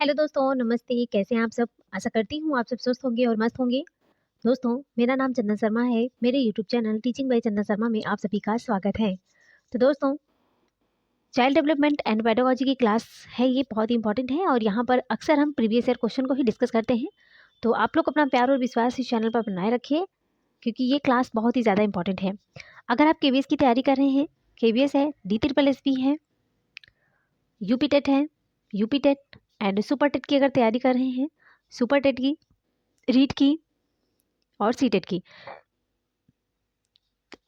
Hello दोस्तों, नमस्ते। कैसे हैं आप सब? आशा करती हूँ आप सब स्वस्थ होंगे और मस्त होंगे। दोस्तों, मेरा नाम चंदन शर्मा है। मेरे यूट्यूब चैनल टीचिंग बाय चंदन शर्मा में आप सभी का स्वागत है। तो दोस्तों, चाइल्ड डेवलपमेंट एंड पेडागोजी की क्लास है, ये बहुत ही इंपॉर्टेंट है और यहाँ पर अक्सर हम प्रीवियस ईयर क्वेश्चन को ही डिस्कस करते हैं। तो आप लोग अपना प्यार और विश्वास इस चैनल पर बनाए रखिए, क्योंकि ये क्लास बहुत ही ज़्यादा इंपॉर्टेंट है। अगर आप केवीएस की तैयारी कर रहे हैं, केवीएस है, DSSS है, यूपी टेट है, UP TET and super TET की अगर तैयारी कर रहे हैं, सुपर टेट की, रीट की और सीटेट की,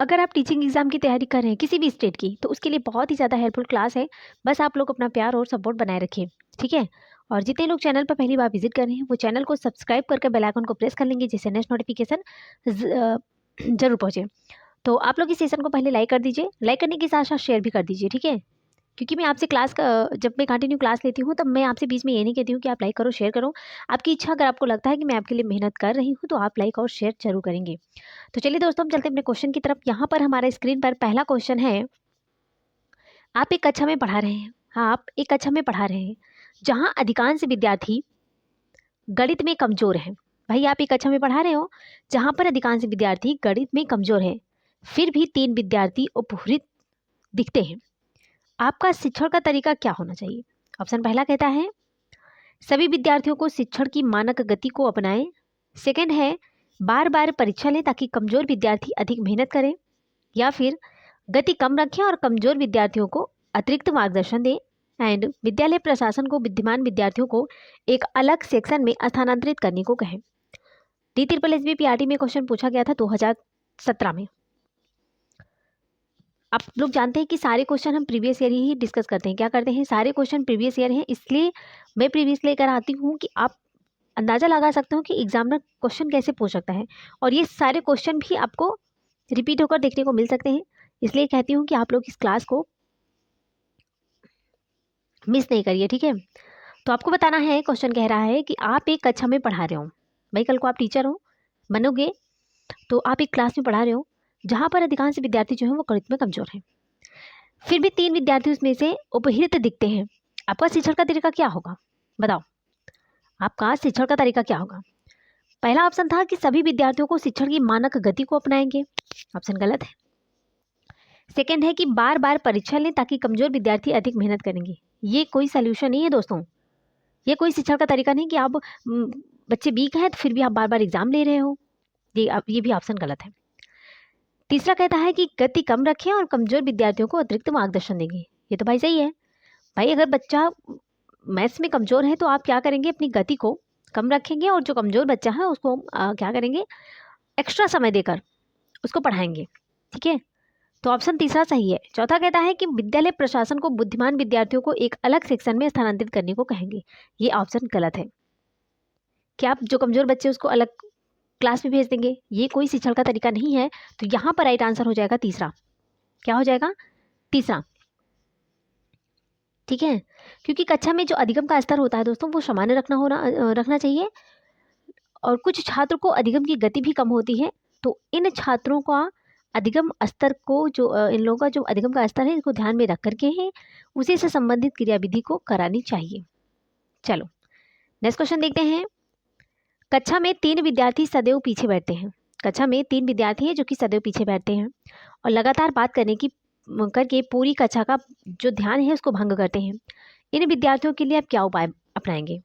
अगर आप टीचिंग एग्जाम की तैयारी कर रहे हैं किसी भी स्टेट की, तो उसके लिए बहुत ही ज़्यादा हेल्पफुल क्लास है। बस आप लोग अपना प्यार और सपोर्ट बनाए रखिए, ठीक है। और जितने लोग चैनल पर पहली बार विजिट कर रहे हैं, वो चैनल को सब्सक्राइब करके बेल आइकन को प्रेस कर लेंगे, जिससे नेक्स्ट नोटिफिकेशन जरूर पहुंचे। तो आप लोग इस सेशन को पहले लाइक कर दीजिए, लाइक करने के साथ साथ शेयर भी कर दीजिए, ठीक है। क्योंकि मैं आपसे क्लास का जब मैं कंटिन्यू क्लास लेती हूँ, तब मैं आपसे बीच में ये नहीं कहती हूँ कि आप लाइक करो, शेयर करो। आपकी इच्छा, अगर आपको लगता है कि मैं आपके लिए मेहनत कर रही हूँ, तो आप लाइक और शेयर जरूर करेंगे। तो चलिए दोस्तों, हम चलते हैं अपने क्वेश्चन की तरफ। यहाँ पर हमारे स्क्रीन पर पहला क्वेश्चन है। आप एक कक्षा में पढ़ा रहे हैं, हाँ, आप एक कक्षा में पढ़ा रहे हैं जहाँ अधिकांश विद्यार्थी गणित में कमजोर हैं। भाई, आप एक कक्षा में पढ़ा रहे हो जहाँ पर अधिकांश विद्यार्थी गणित में कमजोर हैं, फिर भी 3 विद्यार्थी उपहुरित दिखते हैं। आपका शिक्षण का तरीका क्या होना चाहिए? ऑप्शन पहला कहता है सभी विद्यार्थियों को शिक्षण की मानक गति को अपनाएं। सेकंड है बार बार परीक्षा लें ताकि कमजोर विद्यार्थी अधिक मेहनत करें। या फिर गति कम रखें और कमजोर विद्यार्थियों को अतिरिक्त मार्गदर्शन दें। एंड विद्यालय प्रशासन को बुद्धिमान विद्यार्थियों को एक अलग सेक्शन में स्थानांतरित करने को कहें। DSSS PRT में क्वेश्चन पूछा गया था 2017 में। आप लोग जानते हैं कि सारे क्वेश्चन हम प्रीवियस ईयर ही डिस्कस करते हैं। क्या करते हैं, सारे क्वेश्चन प्रीवियस ईयर हैं, इसलिए मैं प्रीवियस लेकर आती हूँ कि आप अंदाज़ा लगा सकते हो कि एग्जामिनर क्वेश्चन कैसे पूछ सकता है। और ये सारे क्वेश्चन भी आपको रिपीट होकर देखने को मिल सकते हैं, इसलिए कहती हूँ कि आप लोग इस क्लास को मिस नहीं करिए, ठीक है। तो आपको बताना है, क्वेश्चन कह रहा है कि आप एक कक्षा में पढ़ा रहे हो। भाई, कल को आप टीचर हो बनोगे, तो आप एक क्लास में पढ़ा रहे हो जहाँ पर अधिकांश विद्यार्थी जो हैं वो गणित में कमजोर हैं, फिर भी 3 विद्यार्थी उसमें से उपहित दिखते हैं। आपका शिक्षण का तरीका क्या होगा? बताओ, आपका शिक्षण का तरीका क्या होगा? पहला ऑप्शन था कि सभी विद्यार्थियों को शिक्षण की मानक गति को अपनाएंगे। ऑप्शन गलत है। सेकंड है कि बार बार परीक्षा लें ताकि कमजोर विद्यार्थी अधिक मेहनत करेंगे। ये कोई सोल्यूशन नहीं है दोस्तों, ये कोई शिक्षण का तरीका नहीं कि आप बच्चे वीक हैं तो फिर भी आप बार बार एग्जाम ले रहे हो। ये भी ऑप्शन गलत है। तीसरा कहता है कि गति कम रखें और कमजोर विद्यार्थियों को अतिरिक्त मार्गदर्शन देंगे। ये तो भाई सही है। भाई, अगर बच्चा मैथ्स में कमजोर है तो आप क्या करेंगे, अपनी गति को कम रखेंगे और जो कमजोर बच्चा है उसको क्या करेंगे, एक्स्ट्रा समय देकर उसको पढ़ाएंगे, ठीक है। तो ऑप्शन तीसरा सही है। चौथा कहता है कि विद्यालय प्रशासन को बुद्धिमान विद्यार्थियों को एक अलग सेक्शन में स्थानांतरित करने को कहेंगे। ये ऑप्शन गलत है। क्या आप जो कमजोर बच्चे उसको अलग क्लास में भेज देंगे? ये कोई शिक्षण का तरीका नहीं है। तो यहाँ पर राइट आंसर हो जाएगा तीसरा। क्या हो जाएगा? तीसरा, ठीक है। क्योंकि कक्षा में जो अधिगम का स्तर होता है दोस्तों, वो सामान्य रखना चाहिए। और कुछ छात्र को अधिगम की गति भी कम होती है, तो इन छात्रों का अधिगम स्तर को इन लोगों का जो अधिगम का स्तर है, इसको ध्यान में रख करके ही उसी से संबंधित क्रियाविधि को करानी चाहिए। चलो नेक्स्ट क्वेश्चन देखते हैं। कक्षा में 3 विद्यार्थी सदैव पीछे बैठते हैं। कक्षा में 3 विद्यार्थी हैं जो कि सदैव पीछे बैठते हैं और लगातार बात करके पूरी कक्षा का जो ध्यान है उसको भंग करते हैं। इन विद्यार्थियों के लिए आप क्या उपाय अपनाएंगे?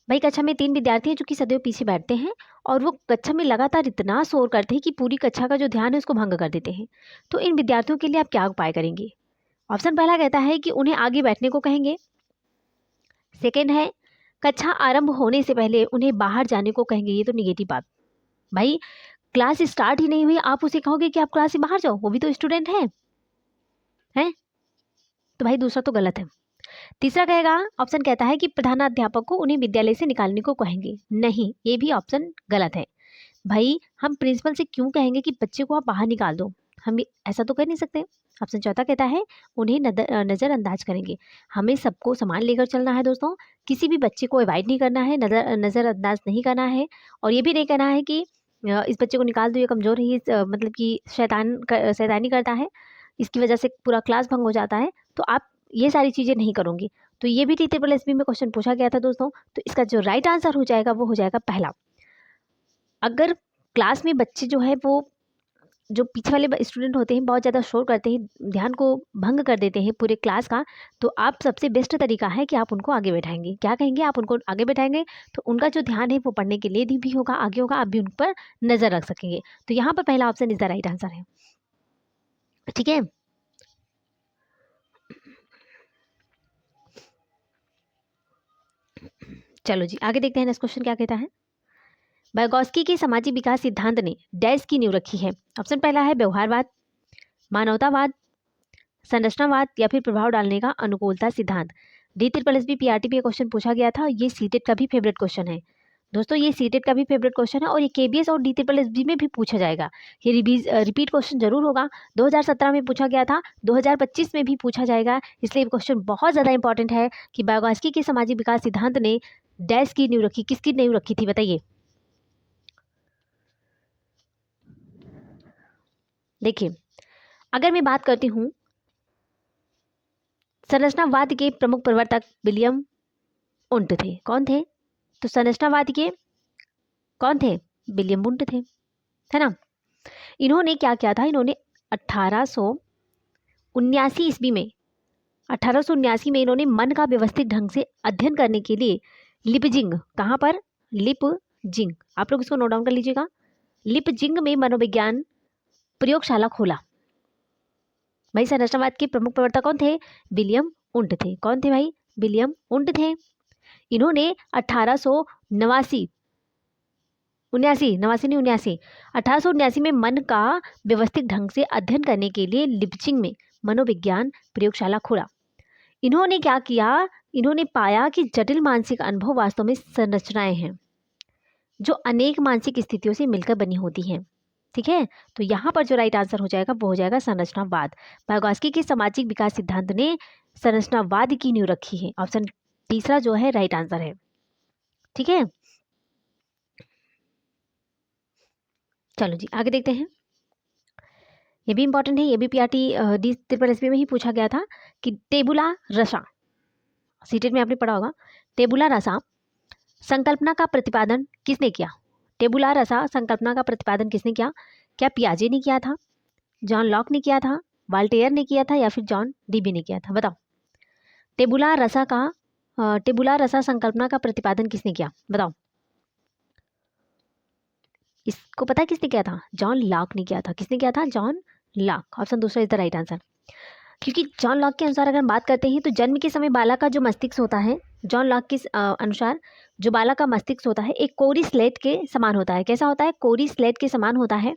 भाई, कक्षा में 3 विद्यार्थी हैं जो कि सदैव पीछे बैठते हैं और वो कक्षा में लगातार इतना शोर करते हैं कि पूरी कक्षा का जो ध्यान है उसको भंग कर देते हैं। तो इन विद्यार्थियों के लिए आप क्या उपाय करेंगे? ऑप्शन पहला कहता है कि उन्हें आगे बैठने को कहेंगे। सेकेंड है कक्षा आरंभ होने से पहले उन्हें बाहर जाने को कहेंगे। ये तो निगेटिव बात। भाई, क्लास स्टार्ट ही नहीं हुई, आप उसे कहोगे कि आप क्लास से बाहर जाओ, वो भी तो स्टूडेंट है, हैं? तो भाई दूसरा तो गलत है। तीसरा कहेगा, ऑप्शन कहता है कि प्रधानाध्यापक को उन्हें विद्यालय से निकालने को कहेंगे। नहीं, ये भी ऑप्शन गलत है। भाई, हम प्रिंसिपल से क्यों कहेंगे कि बच्चे को आप बाहर निकाल दो? हम ऐसा तो कर नहीं सकते। ऑप्शन चौथा कहता है उन्हें नज़रअंदाज करेंगे। हमें सबको सामान लेकर चलना है दोस्तों, किसी भी बच्चे को अवॉइड नहीं करना है, नज़रअंदाज नहीं करना है। और ये भी नहीं कहना है कि इस बच्चे को निकाल दो, ये कमज़ोर है, ये मतलब कि शैतानी करता है, इसकी वजह से पूरा क्लास भंग हो जाता है। तो आप ये सारी चीज़ें नहीं करोगे। तो ये भी TSSB में क्वेश्चन पूछा गया था दोस्तों। तो इसका जो राइट आंसर हो जाएगा वो हो जाएगा पहला। अगर क्लास में बच्चे जो है वो जो पीछे वाले स्टूडेंट होते हैं बहुत ज़्यादा शोर करते हैं, ध्यान को भंग कर देते हैं पूरे क्लास का, तो आप सबसे बेस्ट तरीका है कि आप उनको आगे बैठाएंगे। क्या कहेंगे, आप उनको आगे बैठाएंगे तो उनका जो ध्यान है वो पढ़ने के लिए भी होगा, आगे होगा, आप भी उन पर नज़र रख सकेंगे। तो यहाँ पर पहला option is the right answer है। ठीक है, चलो जी आगे देखते हैं नेक्स्ट क्वेश्चन क्या कहता है। वाइगोत्स्की के सामाजिक विकास सिद्धांत ने डैश की नींव रखी है। ऑप्शन पहला है व्यवहारवाद, मानवतावाद, संरचनावाद या फिर प्रभाव डालने का अनुकूलता सिद्धांत। DSSB PRT पे क्वेश्चन पूछा गया था। ये सीटेट का भी फेवरेट क्वेश्चन है दोस्तों, ये सीटेट का भी फेवरेट क्वेश्चन है और ये KBS और DSSB में भी पूछा जाएगा। ये रिपीट क्वेश्चन जरूर होगा। 2017 में पूछा गया था, 2025 में भी पूछा जाएगा, इसलिए क्वेश्चन बहुत ज़्यादा इंपॉर्टेंट है कि वाइगोत्स्की के सामाजिक विकास सिद्धांत ने डैश की नींव रखी। किसकी नींव रखी थी बताइए। देखिए, अगर मैं बात करती हूँ संरचनावाद के प्रमुख प्रवर्तक विलियम वुंट थे। कौन थे? तो संरचनावाद के कौन थे? विलियम वुंट थे, है ना। इन्होंने क्या किया था, इन्होंने 1879 ईस्वी में 1879 में इन्होंने मन का व्यवस्थित ढंग से अध्ययन करने के लिए लिपजिंग, कहाँ पर? लिपजिंग, आप लोग इसको नोट डाउन कर लीजिएगा। लिपजिंग में मनोविज्ञान प्रयोगशाला खोला। भाई संरचनावाद के प्रमुख प्रवर्तक कौन थे? विलियम वुंट थे। कौन थे भाई? विलियम वुंट थे। इन्होंने 1879 में मन का व्यवस्थित ढंग से अध्ययन करने के लिए लिपजिंग में मनोविज्ञान प्रयोगशाला खोला। इन्होंने क्या किया, इन्होंने पाया कि जटिल मानसिक अनुभव वास्तव में संरचनाएं हैं जो अनेक मानसिक स्थितियों से मिलकर बनी होती हैं। ठीक है, तो यहाँ पर जो राइट आंसर हो जाएगा वो हो जाएगा संरचनावाद। वाइगोत्स्की के सामाजिक विकास सिद्धांत ने संरचनावाद की नींव रखी है। ऑप्शन तीसरा जो है राइट आंसर है। ठीक है, चलो जी आगे देखते हैं। ये भी इंपॉर्टेंट है, ये भी PRT DSSB में ही पूछा गया था कि टेबुला रसा, सीटेट में आपने पढ़ा होगा। टेबुला रसा संकल्पना का प्रतिपादन किसने किया? टेबुला रसा संकल्पना का प्रतिपादन किसने किया? क्या पियाजे ने किया था, जॉन लॉक ने किया था, वाल्टेयर ने किया था या फिर जॉन डीबी ने किया था? बताओ। टेबुला रसा संकल्पना का प्रतिपादन किसने किया? बताओ। इसको पता है किसने किया था? जॉन लॉक ने किया था। किसने किया था? John Locke. ऑप्शन दूसरा इज द राइट आंसर। क्योंकि जॉन लॉक के अनुसार अगर हम बात करते हैं तो जन्म के समय बालक का जो मस्तिष्क होता है, जॉन लॉक के अनुसार जो बालक का मस्तिष्क होता है एक कोरी स्लेट के समान होता है। कैसा होता है? कोरी स्लेट के समान होता है,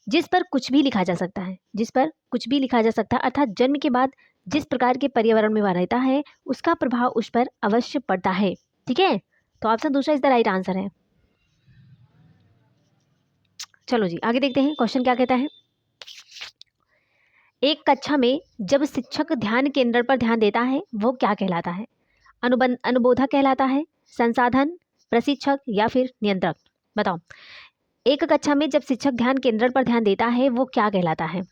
जिस पर कुछ भी लिखा जा सकता है, जिस पर कुछ भी लिखा जा सकता है। अर्थात जन्म के बाद जिस प्रकार के पर्यावरण में वह रहता है उसका प्रभाव उस पर अवश्य पड़ता है। ठीक है, तो ऑप्शन दूसरा इज द राइट आंसर है। चलो जी आगे देखते हैं क्वेश्चन क्या कहता है। एक कक्षा में जब शिक्षक ध्यान केंद्र पर ध्यान देता है वो क्या कहलाता है? अनुबोधक कहलाता है, संसाधन, प्रशिक्षक या फिर नियंत्रक? बताओ। एक कक्षा में जब शिक्षक ध्यान केंद्र पर ध्यान देता है वो क्या कहलाता है?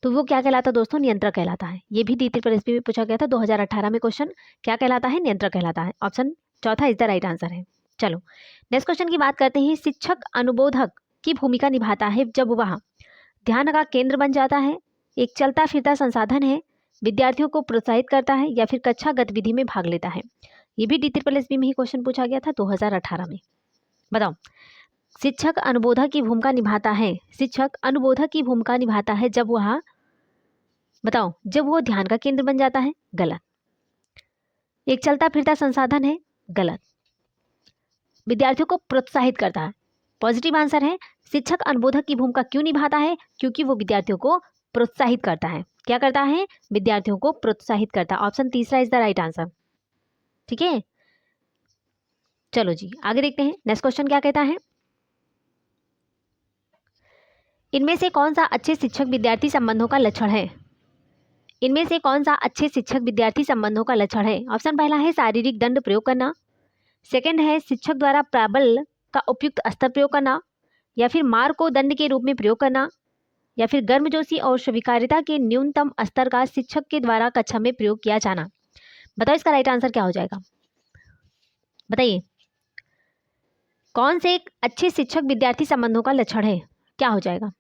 तो वो क्या कहलाता है दोस्तों? नियंत्रक कहलाता है। ये भी DSSB में पूछा गया था 2018 में क्वेश्चन। क्या कहलाता है? नियंत्रक कहलाता है। ऑप्शन चौथा इज द राइट आंसर है। चलो नेक्स्ट क्वेश्चन की बात करते हैं। शिक्षक अनुबोधक की भूमिका निभाता है जब वह ध्यान का केंद्र बन जाता है, एक चलता फिरता संसाधन है, विद्यार्थियों को प्रोत्साहित करता है या फिर कक्षा गतिविधि में भाग लेता है? ये भी DSSB में ही क्वेश्चन पूछा गया था 2018 में। बताओ। शिक्षक अनुबोधक की भूमिका निभाता है, शिक्षक अनुबोधक की भूमिका निभाता है जब वह, बताओ, जब वो ध्यान का केंद्र बन जाता है? गलत। एक चलता फिरता संसाधन है? गलत। विद्यार्थियों को प्रोत्साहित करता है? पॉजिटिव आंसर है। शिक्षक अनुबोधक की भूमिका क्यों निभाता है? क्योंकि वो विद्यार्थियों को प्रोत्साहित करता है। क्या करता है? विद्यार्थियों को प्रोत्साहित करता है। ऑप्शन तीसरा इज द राइट आंसर। ठीक है, चलो जी आगे देखते हैं नेक्स्ट क्वेश्चन क्या कहता है। इनमें से कौन सा अच्छे शिक्षक विद्यार्थी संबंधों का लक्षण है? इनमें से कौन सा अच्छे शिक्षक विद्यार्थी संबंधों का लक्षण है? ऑप्शन पहला है शारीरिक दंड प्रयोग करना, सेकंड है शिक्षक द्वारा प्राबल्य का उपयुक्त स्तर प्रयोग करना या फिर मार को दंड के रूप में प्रयोग करना, या फिर गर्मजोशी और स्वीकार्यता के न्यूनतम स्तर का शिक्षक के द्वारा कक्षा में प्रयोग किया जाना। बताओ इसका राइट आंसर क्या हो जाएगा, बताइए। कौन से एक अच्छे शिक्षक विद्यार्थी संबंधों का लक्षण है, क्या हो जाएगा?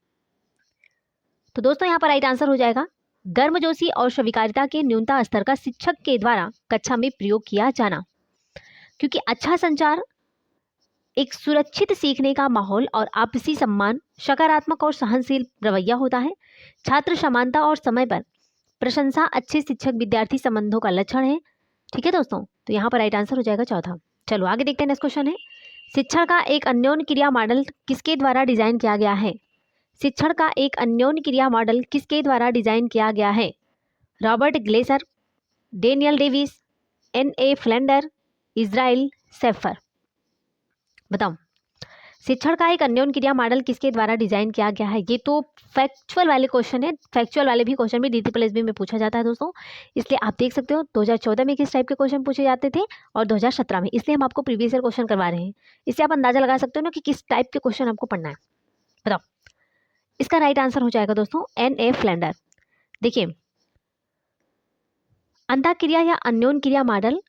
तो दोस्तों यहाँ पर राइट आंसर हो जाएगा गर्मजोशी और स्वीकार्यता के न्यूनतम स्तर का शिक्षक के द्वारा कक्षा में प्रयोग किया जाना। क्योंकि अच्छा संचार एक सुरक्षित सीखने का माहौल और आपसी सम्मान, सकारात्मक और सहनशील रवैया होता है। छात्र समानता और समय पर प्रशंसा अच्छे शिक्षक विद्यार्थी संबंधों का लक्षण है। ठीक है दोस्तों, तो यहाँ पर राइट आंसर हो जाएगा चौथा। चलो आगे देखते हैं, नेक्स्ट क्वेश्चन है, शिक्षण का एक अन्योन्य क्रिया मॉडल किसके द्वारा डिजाइन किया गया है? शिक्षण का एक अन्योन्य क्रिया मॉडल किसके द्वारा डिजाइन किया गया है? Robert Glaser, Daniel Davis, N.A. Flander, Israel safer. बताओ शिक्षण का एक अन्योन्य क्रिया मॉडल किसके द्वारा डिजाइन किया गया है? ये तो फैक्चुअल वाले क्वेश्चन है, फैक्चुअल वाले भी क्वेश्चन भी DSSB में पूछा जाता है दोस्तों, इसलिए आप देख सकते हो 2014 में किस टाइप के क्वेश्चन पूछे जाते थे और 2017 में, इसलिए हम आपको प्रीवियस ईयर क्वेश्चन करवा रहे हैं। इससे आप अंदाजा लगा सकते हो ना कि किस टाइप के क्वेश्चन आपको पढ़ना है। बताओ इसका राइट आंसर हो जाएगा दोस्तों N.A. फ्लेंडर। देखिए अंतःक्रिया या अन्योन्य क्रिया मॉडल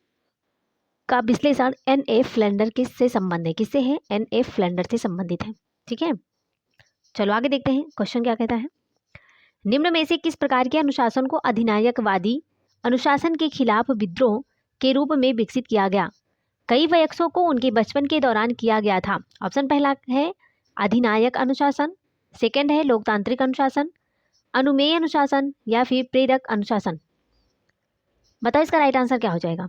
का विश्लेषण N.A. फ्लेंडर किससे संबंध है? किससे है? N.A. फ्लेंडर से संबंधित है। ठीक है, चलो आगे देखते हैं, क्वेश्चन क्या कहता है। निम्न में से किस प्रकार के अनुशासन को अधिनायकवादी अनुशासन के खिलाफ विद्रोह के रूप में विकसित किया गया? कई वयस्कों को उनके बचपन के दौरान किया गया था। ऑप्शन पहला है अधिनायक अनुशासन, सेकंड है लोकतांत्रिक अनुशासन, अनुमेय अनुशासन या फिर प्रेरक अनुशासन। बताओ इसका राइट आंसर क्या हो जाएगा?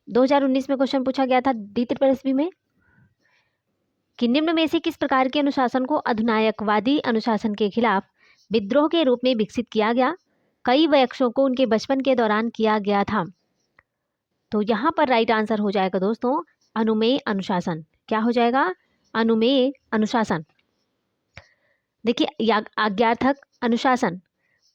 2019 में क्वेश्चन पूछा गया था DSSB में कि निम्न में से किस प्रकार के अनुशासन को अधिनायकवादी अनुशासन के खिलाफ विद्रोह के रूप में विकसित किया गया? कई वयस्कों को उनके बचपन के दौरान किया गया था। तो यहाँ पर राइट आंसर हो जाएगा दोस्तों अनुमेय अनुशासन। क्या हो जाएगा? अनुमेय अनुशासन। देखिए आज्ञार्थक अनुशासन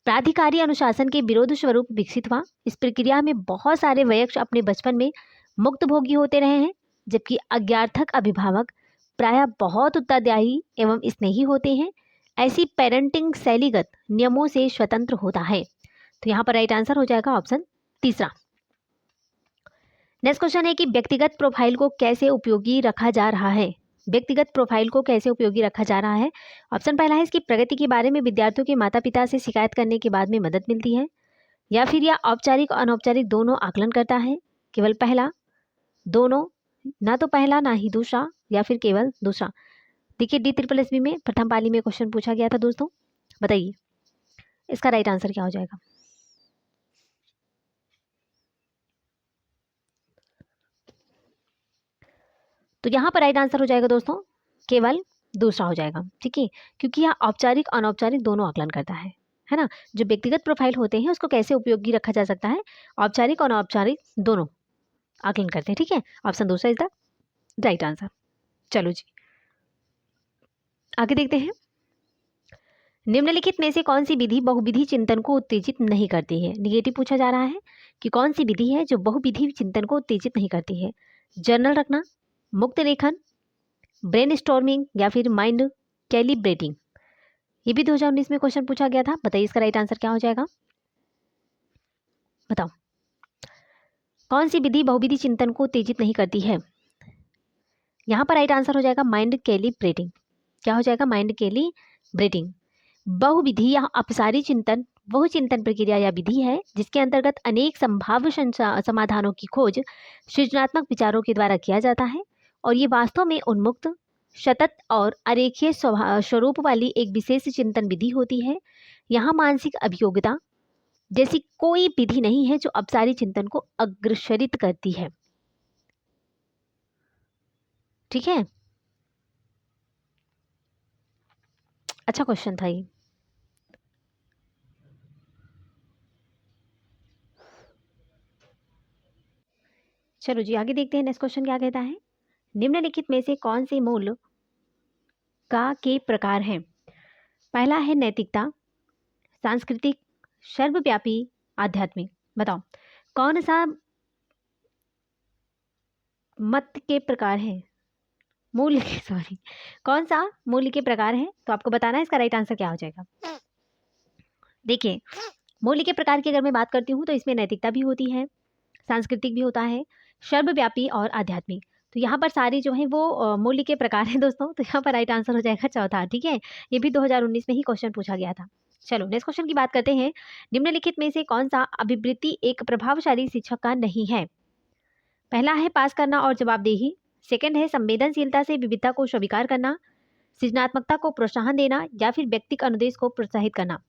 प्राधिकारी अनुशासन के विरोध स्वरूप विकसित हुआ। इस प्रक्रिया में बहुत सारे वयस्क अपने बचपन में मुक्त भोगी होते रहे हैं, जबकि आज्ञार्थक अभिभावक प्रायः बहुत उत्तरदायी एवं स्नेही होते हैं। ऐसी पेरेंटिंग शैलीगत नियमों से स्वतंत्र होता है। तो यहाँ पर राइट आंसर हो जाएगा ऑप्शन तीसरा। नेक्स्ट क्वेश्चन है कि व्यक्तिगत प्रोफाइल को कैसे उपयोगी रखा जा रहा है? व्यक्तिगत प्रोफाइल को कैसे उपयोगी रखा जा रहा है? ऑप्शन पहला है इसकी प्रगति के बारे में विद्यार्थियों के माता पिता से शिकायत करने के बाद में मदद मिलती है, या फिर यह औपचारिक और अनौपचारिक दोनों आकलन करता है, केवल पहला, दोनों, ना तो पहला ना ही दूसरा, या फिर केवल दूसरा। देखिए DSSB में प्रथम पाली में क्वेश्चन पूछा गया था दोस्तों, बताइए इसका राइट आंसर क्या हो जाएगा? तो यहाँ पर राइट आंसर हो जाएगा दोस्तों केवल दूसरा हो जाएगा। ठीक है, क्योंकि यह औपचारिक अनौपचारिक दोनों आकलन करता है ना। जो व्यक्तिगत प्रोफाइल होते हैं उसको कैसे उपयोगी रखा जा सकता है? औपचारिक और अनौपचारिक दोनों आकलन करते हैं। ठीक है, ऑप्शन दूसरा इज द राइट आंसर। चलो जी आगे देखते हैं, निम्नलिखित में से कौन सी विधि बहुविधि चिंतन को उत्तेजित नहीं करती है? निगेटिव पूछा जा रहा है कि कौन सी विधि है जो बहुविधि चिंतन को उत्तेजित नहीं करती है? जर्नल रखना, मुक्त लेखन, ब्रेनस्टॉर्मिंग या फिर माइंड कैलिब्रेटिंग। ये भी 2019 में क्वेश्चन पूछा गया था, बताइए इसका राइट आंसर क्या हो जाएगा? बताओ कौन सी विधि बहुविधि चिंतन को उत्तेजित नहीं करती है? यहाँ पर राइट आंसर हो जाएगा माइंड कैलिब्रेटिंग। क्या हो जाएगा? Mind calibrating. बहुविधि या अपसारी चिंतन वह चिंतन प्रक्रिया या विधि है जिसके अंतर्गत अनेक संभाव्य समाधानों की खोज सृजनात्मक विचारों के द्वारा किया जाता है, और ये वास्तव में उन्मुक्त, सतत और अरेखीय स्वरूप वाली एक विशेष चिंतन विधि होती है। यहाँ मानसिक अभियोगिता जैसी कोई विधि नहीं है जो अपसारी चिंतन को अग्रसरित करती है। ठीक है, अच्छा क्वेश्चन था ये। चलो जी आगे देखते हैं, नेक्स्ट क्वेश्चन क्या कहता है। निम्नलिखित में से कौन से मूल का के प्रकार हैं? पहला है नैतिकता, सांस्कृतिक, सर्वव्यापी, आध्यात्मिक। बताओ कौन सा मत के प्रकार है? मूल्य के सॉरी कौन सा मूल्य के प्रकार है, तो आपको बताना है इसका राइट आंसर क्या हो जाएगा। देखिए, मूल्य के प्रकार की अगर मैं बात करती हूँ तो इसमें नैतिकता भी होती है, सांस्कृतिक भी होता है, सर्वव्यापी और आध्यात्मिक। तो यहाँ पर सारे जो है वो मूल्य के प्रकार हैं दोस्तों। तो यहाँ पर राइट आंसर हो जाएगा चौथा। ठीक है, ये भी 2019 में ही क्वेश्चन पूछा गया था। चलो नेक्स्ट क्वेश्चन की बात करते हैं। निम्नलिखित में से कौन सा अभिवृत्ति एक प्रभावशाली शिक्षक का नहीं है। पहला है पास करना और जवाबदेही, सेकंड है संवेदनशीलता से विविधता को स्वीकार करना, सृजनात्मकता को प्रोत्साहन देना, या फिर व्यक्तिगत अनुदेश को प्रोत्साहित करना।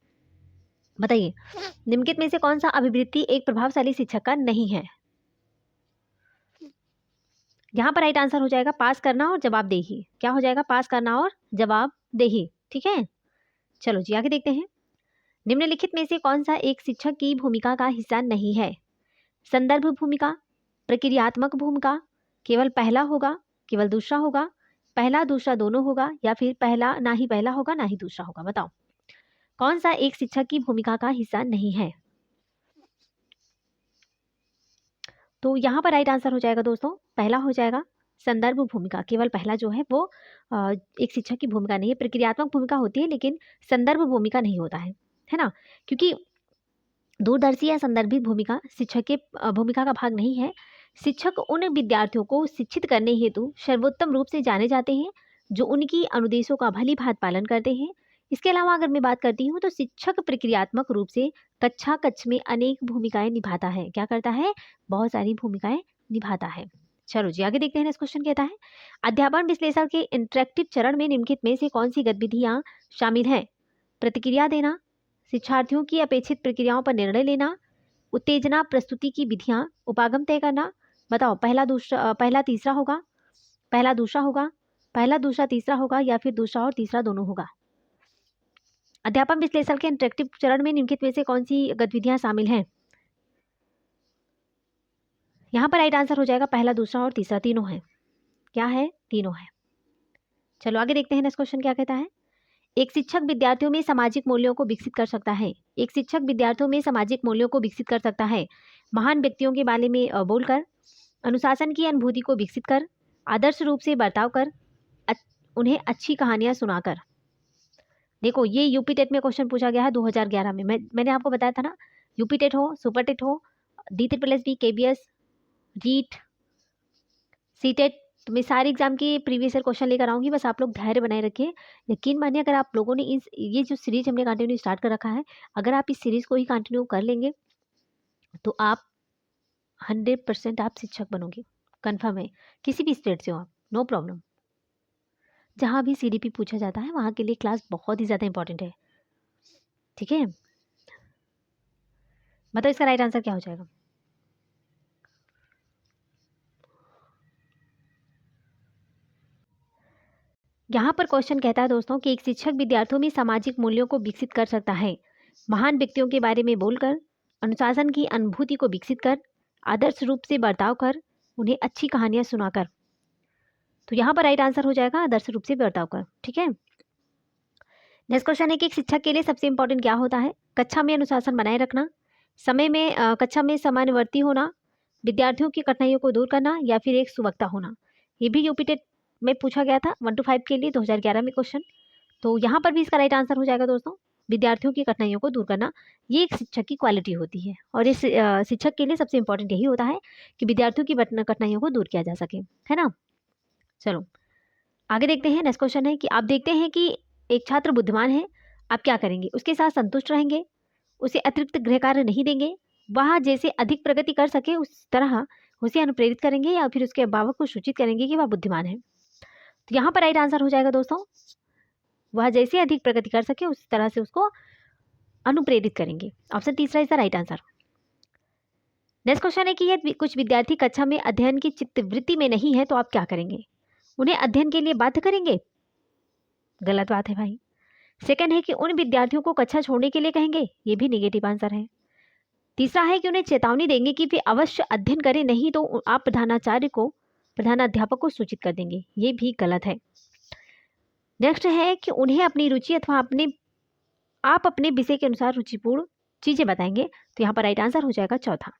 बताइए, निम्नलिखित में से कौन सा अभिवृत्ति एक प्रभावशाली शिक्षक का नहीं है। यहाँ पर राइट आंसर हो जाएगा पास करना और जवाबदेही। क्या हो जाएगा, पास करना और जवाबदेही। ठीक है, चलो जी आगे देखते हैं। निम्नलिखित में से कौन सा एक शिक्षक की भूमिका का हिस्सा नहीं है। संदर्भ भूमिका, प्रक्रियात्मक भूमिका, केवल पहला होगा, केवल दूसरा होगा, पहला दूसरा दोनों होगा, या फिर पहला ना ही पहला होगा ना ही दूसरा होगा। बताओ कौन सा एक शिक्षक की भूमिका का हिस्सा नहीं है। तो यहाँ पर राइट आंसर हो जाएगा दोस्तों, पहला हो जाएगा संदर्भ भूमिका। केवल पहला जो है वो एक शिक्षक की भूमिका नहीं है। प्रक्रियात्मक भूमिका होती है लेकिन संदर्भ भूमिका नहीं होता है ना, क्योंकि दूरदर्शी या संदर्भित भूमिका शिक्षक के भूमिका का भाग नहीं है। शिक्षक उन विद्यार्थियों को शिक्षित करने हेतु सर्वोत्तम रूप से जाने जाते हैं जो उनकी अनुदेशों का भली भांति पालन करते हैं। इसके अलावा अगर मैं बात करती हूँ तो शिक्षक प्रक्रियात्मक रूप से कक्षा कक्ष में अनेक भूमिकाएं निभाता है। क्या करता है, बहुत सारी भूमिकाएं निभाता है। चलो जी आगे देखते हैं। नेक्स्ट क्वेश्चन कहता है, अध्यापन विश्लेषण के इंटरेक्टिव चरण में निम्नलिखित में से कौन सी गतिविधियां शामिल हैं। प्रतिक्रिया देना, शिक्षार्थियों की अपेक्षित प्रक्रियाओं पर निर्णय लेना, उत्तेजना प्रस्तुति की विधियां, उपागम तय करना। बताओ पहला तीसरा होगा, पहला दूसरा होगा, पहला दूसरा तीसरा होगा, या फिर दूसरा और तीसरा दोनों होगा। अध्यापन विश्लेषण के इंटरेक्टिव चरण में निम्नलिखित में से कौन सी गतिविधियां शामिल हैं। यहाँ पर राइट आंसर हो जाएगा पहला दूसरा और तीसरा, तीनों है। क्या है, तीनों है। चलो आगे देखते हैं। नेक्स्ट क्वेश्चन क्या कहता है, एक शिक्षक विद्यार्थियों में सामाजिक मूल्यों को विकसित कर सकता है। एक शिक्षक विद्यार्थियों में सामाजिक मूल्यों को विकसित कर सकता है महान व्यक्तियों के बारे में बोलकर, अनुशासन की अनुभूति को विकसित कर, आदर्श रूप से बर्ताव कर, उन्हें अच्छी कहानियां सुनाकर। देखो ये यूपी टेट में क्वेश्चन पूछा गया है 2011 में। मैंने आपको बताया था ना, यूपी टेट हो, सुपर टेट हो, DSSB, KBS, रीट, सीटेट, तो मैं सारे एग्जाम के प्रीवियस ईयर क्वेश्चन लेकर आऊंगी। बस आप लोग धैर्य बनाए रखिए। यकीन मानिए, अगर आप लोगों ने ये जो सीरीज हमने कंटिन्यू स्टार्ट कर रखा है, अगर आप इस सीरीज को ही कंटिन्यू कर लेंगे तो आप 100% आप शिक्षक बनोगे, कंफर्म है। किसी भी स्टेट से हो आप, नो प्रॉब्लम। जहाँ भी CDP पूछा जाता है वहाँ के लिए क्लास बहुत ही ज़्यादा इंपॉर्टेंट है। ठीक है, मतलब इसका राइट आंसर क्या हो जाएगा। यहाँ पर क्वेश्चन कहता है दोस्तों कि एक शिक्षक विद्यार्थियों में सामाजिक मूल्यों को विकसित कर सकता है महान व्यक्तियों के बारे में बोलकर, अनुशासन की अनुभूति को विकसित कर, आदर्श रूप से बर्ताव कर, उन्हें अच्छी कहानियां सुनाकर। तो यहाँ पर राइट आंसर हो जाएगा आदर्श रूप से बर्ताव कर। ठीक है, नेक्स्ट क्वेश्चन है कि एक शिक्षक के लिए सबसे इंपॉर्टेंट क्या होता है। कक्षा में अनुशासन बनाए रखना, समय में कक्षा में समानुवर्ती होना, विद्यार्थियों की कठिनाइयों को दूर करना, या फिर एक सुवक्ता होना। ये भी यूपी टेट में पूछा गया था 1 to 5 के लिए 2011 में क्वेश्चन। तो यहाँ पर भी इसका राइट आंसर हो जाएगा दोस्तों, विद्यार्थियों की कठिनाइयों को दूर करना। ये एक शिक्षक की क्वालिटी होती है और इस शिक्षक के लिए सबसे इंपॉर्टेंट यही होता है कि विद्यार्थियों की कठिनाइयों को दूर किया जा सके, है ना। चलो आगे देखते हैं। नेक्स्ट क्वेश्चन है कि आप देखते हैं कि एक छात्र बुद्धिमान है, आप क्या करेंगे। उसके साथ संतुष्ट रहेंगे, उसे अतिरिक्त गृह कार्य नहीं देंगे, वह जैसे अधिक प्रगति कर सके उस तरह उसे अनुप्रेरित करेंगे, या फिर उसके अभिभावक को सूचित करेंगे कि वह बुद्धिमान है। तो यहाँ पर राइट आंसर हो जाएगा दोस्तों, वह जैसे अधिक प्रगति कर सके उस तरह से उसको अनुप्रेरित करेंगे। ऑप्शन तीसरा is the right answer. Next question है कि यदि कुछ विद्यार्थी कक्षा में अध्ययन की चित्तवृत्ति में नहीं है तो आप क्या करेंगे। उन्हें अध्ययन के लिए बाध्य करेंगे, गलत बात है भाई। सेकंड है कि उन विद्यार्थियों को कक्षा छोड़ने के लिए कहेंगे, ये भी नेगेटिव आंसर है। तीसरा है कि उन्हें चेतावनी देंगे कि वे अवश्य अध्ययन करें, नहीं तो आप प्रधानाध्यापक को सूचित कर देंगे, ये भी गलत है। नेक्स्ट है कि उन्हें अपनी रुचि अथवा आप अपने विषय के अनुसार रुचिपूर्ण चीजें बताएंगे। तो यहाँ पर राइट आंसर हो जाएगा चौथा।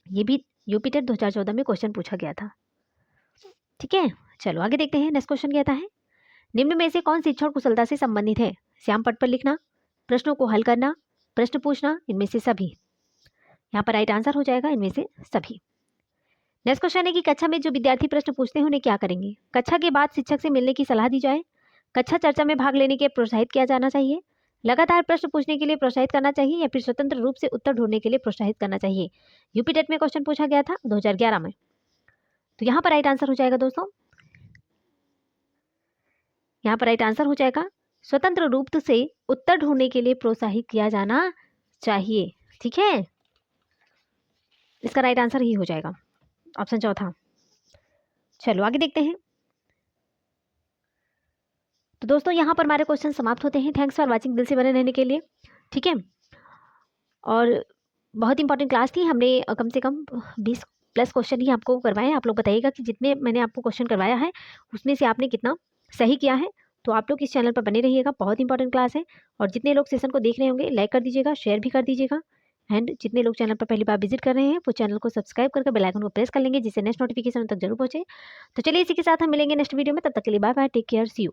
ये भी यूपी टेट 2014 में क्वेश्चन पूछा गया था। ठीक है, चलो आगे देखते हैं। नेक्स्ट क्वेश्चन कहता है, निम्न में से कौन शिक्षा और कुशलता से संबंधित है? श्याम पट पर लिखना, प्रश्नों को हल करना, प्रश्न पूछना, इनमें से सभी। यहाँ पर राइट आंसर हो जाएगा इनमें से सभी। नेक्स्ट क्वेश्चन है कि कक्षा में जो विद्यार्थी प्रश्न पूछते हैं उन्हें क्या करेंगे? कक्षा के बाद शिक्षक से मिलने की सलाह दी जाए, कक्षा चर्चा में भाग लेने के प्रोत्साहित किया जाना चाहिए, लगातार प्रश्न पूछने के लिए प्रोत्साहित करना चाहिए, या फिर स्वतंत्र रूप से उत्तर ढूंढने के लिए प्रोत्साहित करना चाहिए। यूपी टेट में क्वेश्चन पूछा गया था 2011 में। तो यहाँ पर राइट आंसर हो जाएगा दोस्तों, यहाँ पर राइट आंसर हो जाएगा स्वतंत्र रूप से उत्तर ढूंढने के लिए प्रोत्साहित किया जाना चाहिए। ठीक है, इसका राइट आंसर ही हो जाएगा ऑप्शन चौथा। चलो आगे देखते हैं। तो दोस्तों यहाँ पर हमारे क्वेश्चन समाप्त होते हैं। थैंक्स फॉर वाचिंग, दिल से बने रहने के लिए। ठीक है, और बहुत इंपॉर्टेंट क्लास थी। हमने कम से कम 20 प्लस क्वेश्चन ही आपको करवाए हैं। आप लोग बताइएगा कि जितने मैंने आपको क्वेश्चन करवाया है उसमें से आपने कितना सही किया है। तो आप लोग इस चैनल पर बने रहिएगा, बहुत इंपॉर्टेंट क्लास है। और जितने लोग सेशन को देख रहे होंगे लाइक कर दीजिएगा, शेयर भी कर दीजिएगा। एंड जितने लोग चैनल पर पहली बार विजिट कर रहे हैं वो चैनल को सब्सक्राइब करके बेल आइकन को प्रेस कर लेंगे, जिससे नेक्स्ट नोटिफिकेशन तक जरूर पहुंचे। तो चलिए इसी के साथ हम मिलेंगे नेक्स्ट वीडियो में, तब तक के लिए bye bye, take care, see you.